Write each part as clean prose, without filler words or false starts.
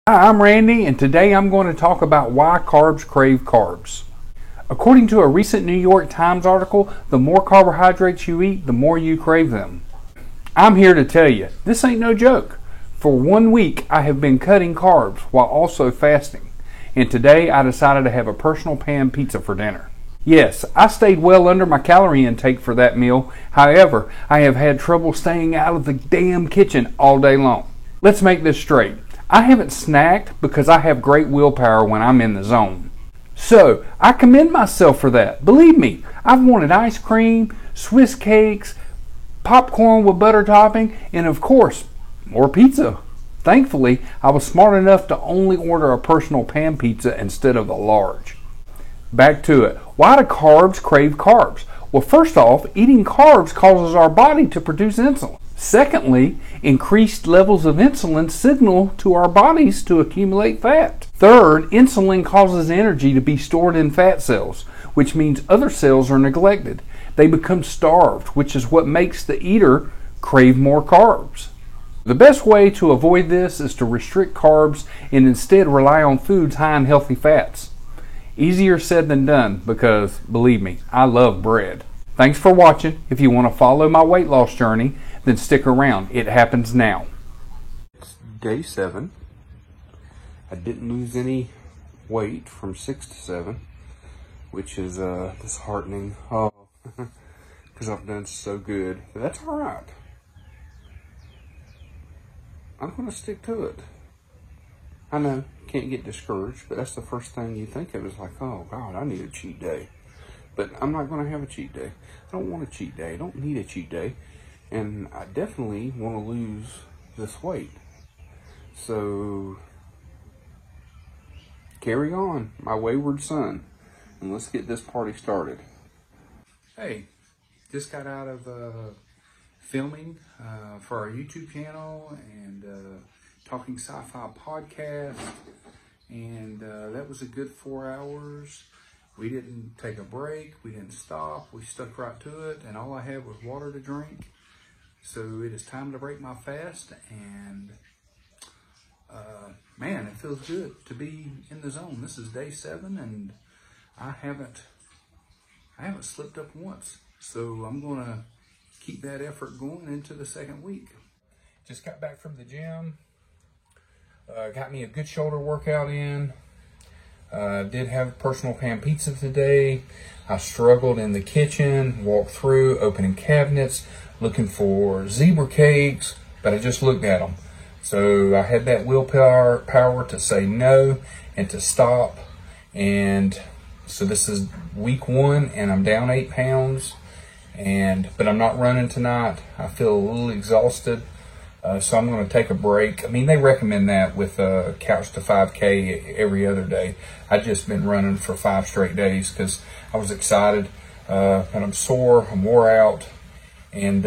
Hi, I'm Randy, and today I'm going to talk about why carbs crave carbs. According to a recent New York Times article, the more carbohydrates you eat, the more you crave them. I'm here to tell you, this ain't no joke. For 1 week, I have been cutting carbs while also fasting, and today I decided to have a personal pan pizza for dinner. Yes, I stayed well under my calorie intake for that meal. However, I have had trouble staying out of the damn kitchen all day long. Let's make this straight. I haven't snacked because I have great willpower when I'm in the zone. So, I commend myself for that. Believe me, I've wanted ice cream, Swiss cakes, popcorn with butter topping, and of course, more pizza. Thankfully, I was smart enough to only order a personal pan pizza instead of a large. Back to it. Why do carbs crave carbs? Well, first off, eating carbs causes our body to produce insulin. Secondly, increased levels of insulin signal to our bodies to accumulate fat. Third, insulin causes energy to be stored in fat cells, which means other cells are neglected. They become starved, which is what makes the eater crave more carbs. The best way to avoid this is to restrict carbs and instead rely on foods high in healthy fats. Easier said than done because, believe me, I love bread. Thanks for watching. If you want to follow my weight loss journey, then stick around. It happens now. It's day 7. I didn't lose any weight from 6 to 7, which is disheartening. Oh, because I've done so good. But that's all right. I'm going to stick to it. I know, can't get discouraged, but that's the first thing you think of is like, oh God, I need a cheat day. But I'm not going to have a cheat day. I don't want a cheat day. I don't need a cheat day. And I definitely want to lose this weight. So, carry on, my wayward son. And let's get this party started. Hey, just got out of filming for our YouTube channel and Talking Sci-Fi podcast. And that was a good 4 hours. We didn't take a break. We didn't stop. We stuck right to it. And all I had was water to drink. So it is time to break my fast. And man, it feels good to be in the zone. This is day 7 and I haven't slipped up once. So I'm going to keep that effort going into the second week. Just got back from the gym. Got me a good shoulder workout in. Did have personal pan pizza today. I struggled in the kitchen, walked through, opening cabinets, looking for zebra cakes, but I just looked at them. So I had that willpower to say no and to stop. And so this is week 1 and I'm down 8 pounds. But I'm not running tonight. I feel a little exhausted. So I'm going to take a break. I mean, they recommend that with Couch to 5K every other day. I've just been running for 5 straight days because I was excited. And I'm sore, I'm wore out. And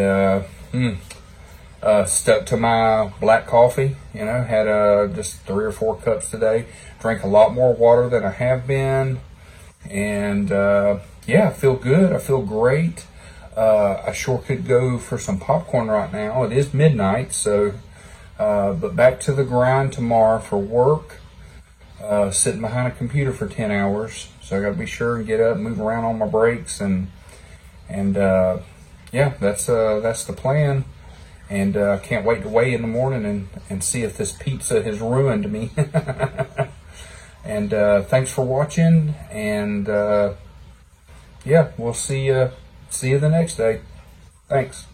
stuck to my black coffee. You know, had just 3 or 4 cups today. Drank a lot more water than I have been. And yeah, I feel good. I feel great. I sure could go for some popcorn right now. It is midnight, so, but back to the grind tomorrow for work. Sitting behind a computer for 10 hours. So I got to be sure and get up, move around on my breaks, and yeah, that's the plan. And can't wait to weigh in the morning and see if this pizza has ruined me. And thanks for watching, and yeah, we'll see you the next day. Thanks.